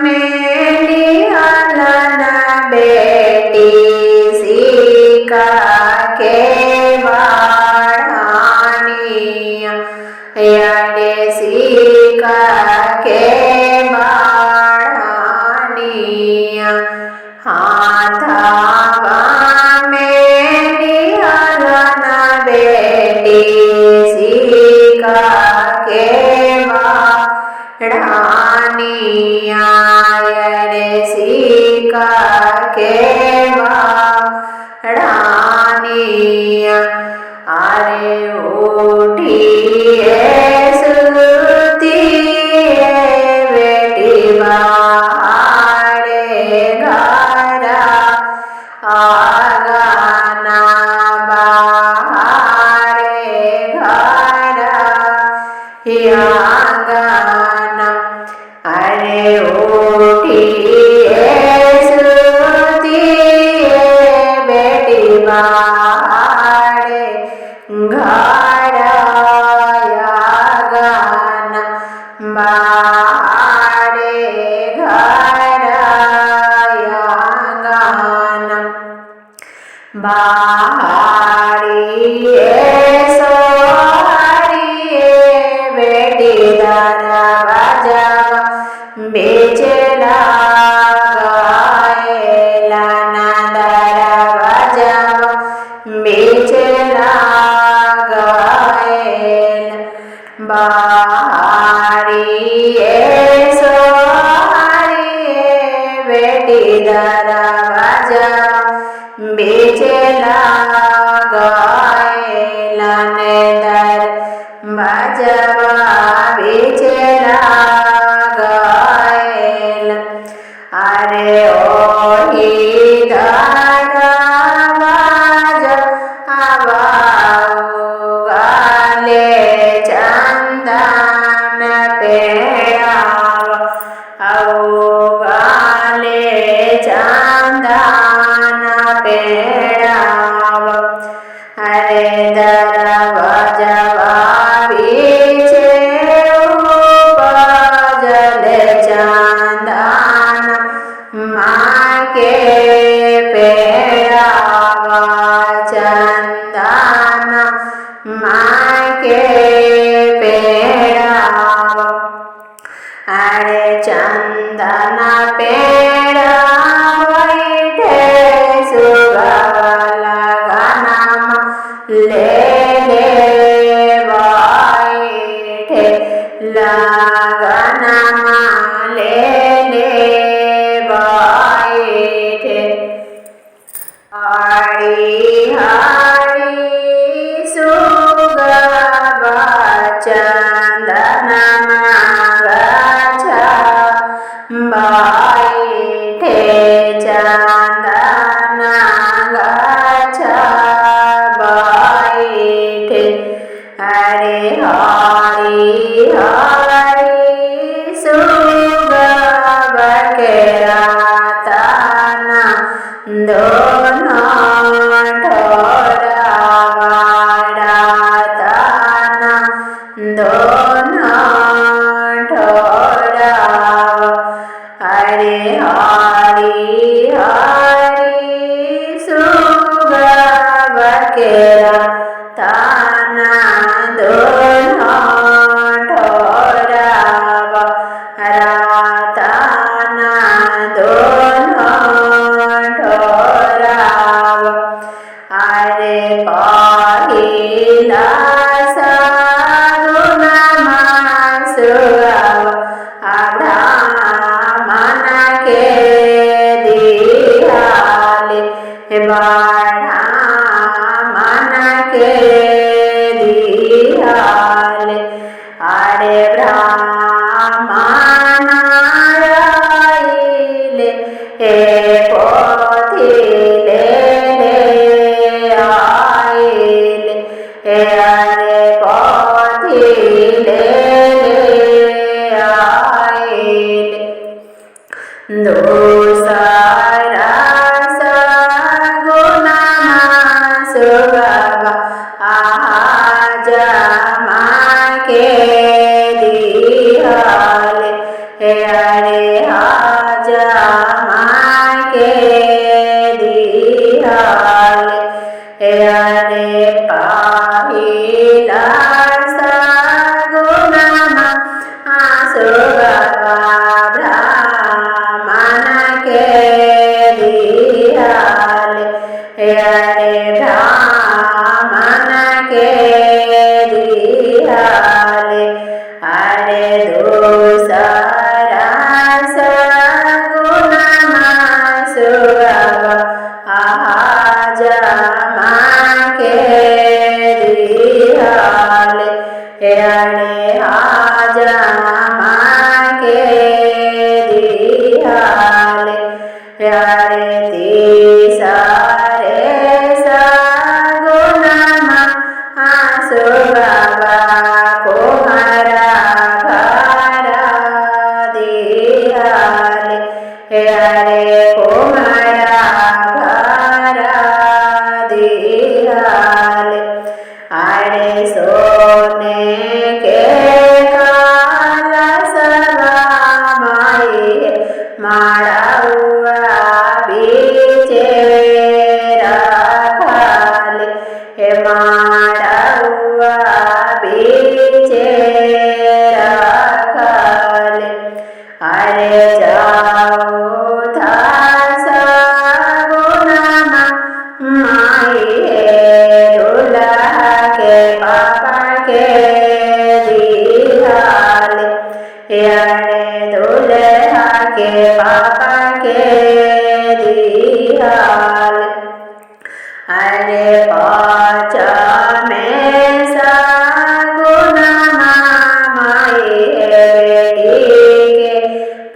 मेरी हलना बेटी सीका के बाढ़ानिया याडे सीका के बाढ़ानिया हाथावा मेरी हलना बेटी सीका के बाढ़ानिया याडे सीका के बाढ़ानिया अरे उठिए सुती बेटी बाहरे घरा आगाना बाहरे घरा आगाना अरे उठिए सुती बेटी बाहरे घरा आगाना बाहरे घरा आगाना बाहरिए सोहरिए बेटी दरवाजा बेचला गायला ना दरवाजा बेचला गायला बाहरिए सोहरिए बेटी दरवाजा बेचला गायला ने दरवाजा बेचला गायला अरे ओही दरवाजा गाले चंदन पेड़ावा गाले चंदन पेड़ावा अरे दरवाजा बीचे उपजल चंदन माँ के पेड़ावा चंदन माँ के पेड़ावा अरे चंदन पेड़ा बैठे सुगवा लगनम ले बैठे लगनम ले बैठे हरी हरी सुगवा चंदन मागछा बैठे चंदन गछा बैठे अरे हरी हरी सुगवा के रातना दोनों ठोरावा रातना दोनों ठोरावा अरे हरी हरी सुगवा के रातना दोनों ठोरावा रातना दोनों ठोरावा अरे पहिला सगुनमा सुगवा ब्राह्मण के दिहाले ब्राह्मण के दिहाले अरे ब्राह्मण आइले पोथी ले आइले अरे पोथी ले आइले दूसरा सगुना सुगवा जमा के दिहाले अरे dosara sagunama sugava ahajama kerihale ane hajama kerihale ane tisare sagunama asugava kumara bhara dihale ane kumara bhara dihale ane sone ke kala savamai madaua biche rakhale he madaua biche rakhale are jao thasa gunama mai he dula ke papa ke dihale ane dulha ke papa ke dihale ane pacha me sagunama mai he beti ke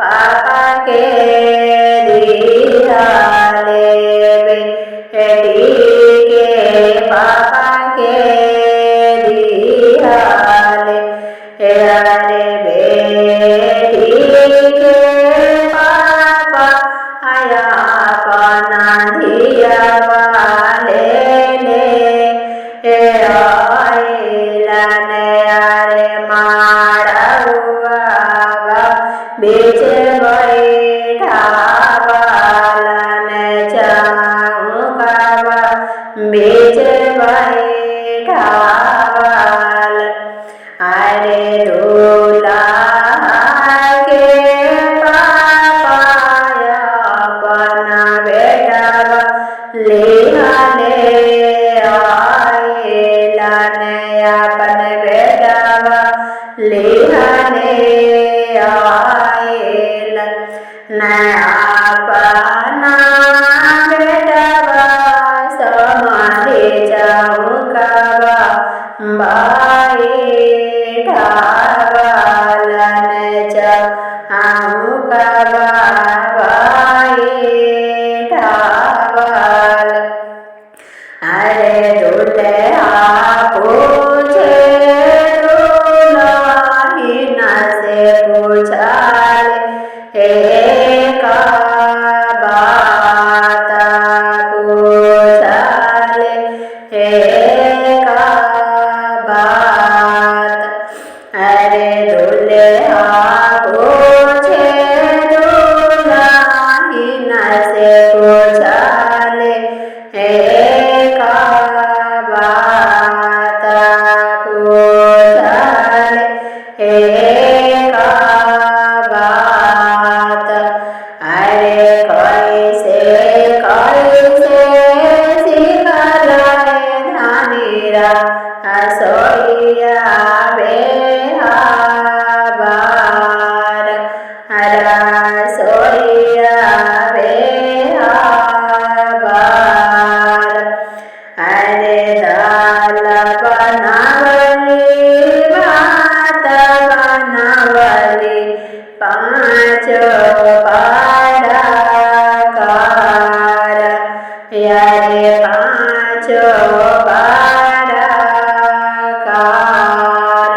papa ke dihale beti ke papa ke dihale ane beti ke papa ayapana diyavale ailane are madaua biche baithavalane chaukava biche baithaval are dula ke papaya apana betava lihane ailane apana betava lihane ailan na apana betava samadhi chaukava baithavalane chaukava baithaval are dulha puche dulahina se puchale eka bata puchale eka bata are dulha puche dulahina se puchale eka bata puchale eka bata are kaise sikhalae dhanira asoya behabar arasoya behabar are dala banavali bhata banavali pancho padakar yare pancho padakar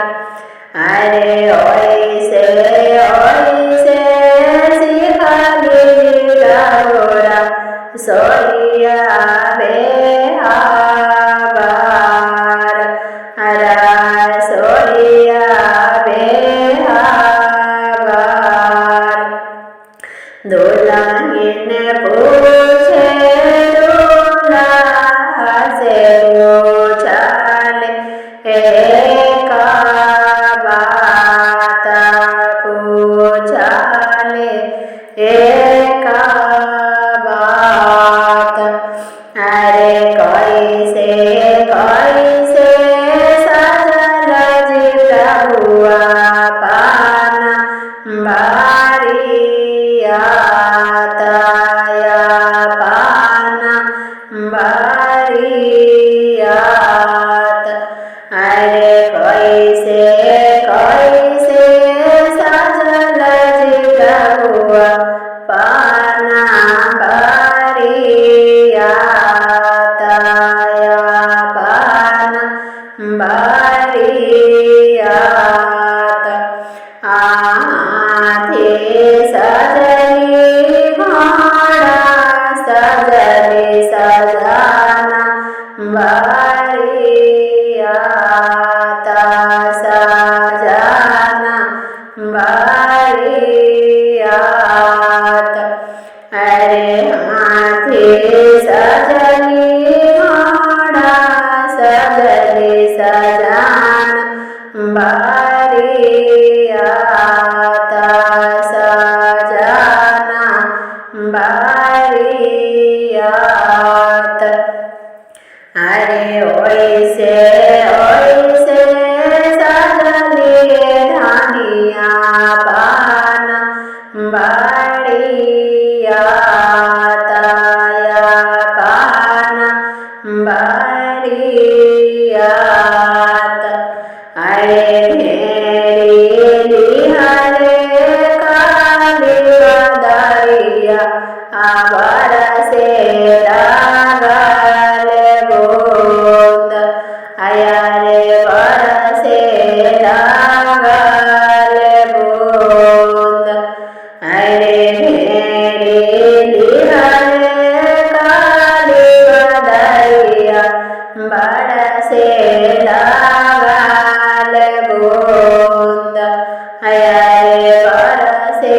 are oise sikhali gora soya behabar ara soya behabar dulahine puche dulha se puchale eka bata puchale eka bata are kaise sajala jita hua Bariyataya Pana Bariyat Hare kaise sajal jita hua Pana Bariyataya Pana Bariyat Aathe sajali ghada sajali sajana Bariyata sajana Bariyat Hare Aathe sajali ghada sajali sajana Bariyata sajana Bariyat Hare oise sajali dhaniya pana Bariyataya pana Bariyat Hare Hare Kali Vadariya Avarase Dagale Bunda Ayare Varase Dagale Bunda Hare Kali Vadariya Varase Dagale Bunda Ayare Varase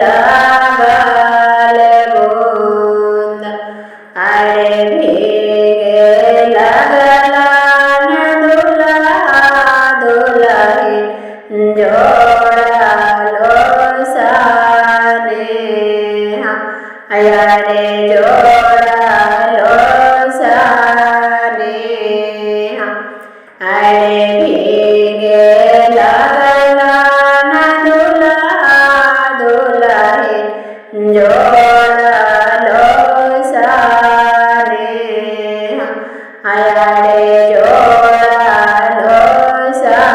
Dagale Bunda Hare Bhige Lagalana Dulahi Joda Losane Ayare Joda Losane Hare Bhige Lagalana Dulahi Joda Losane Ayare Joda Losane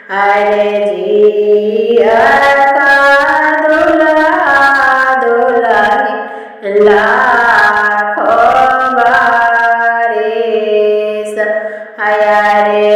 Hare Jiya Dulahi Lakho Baris Ayare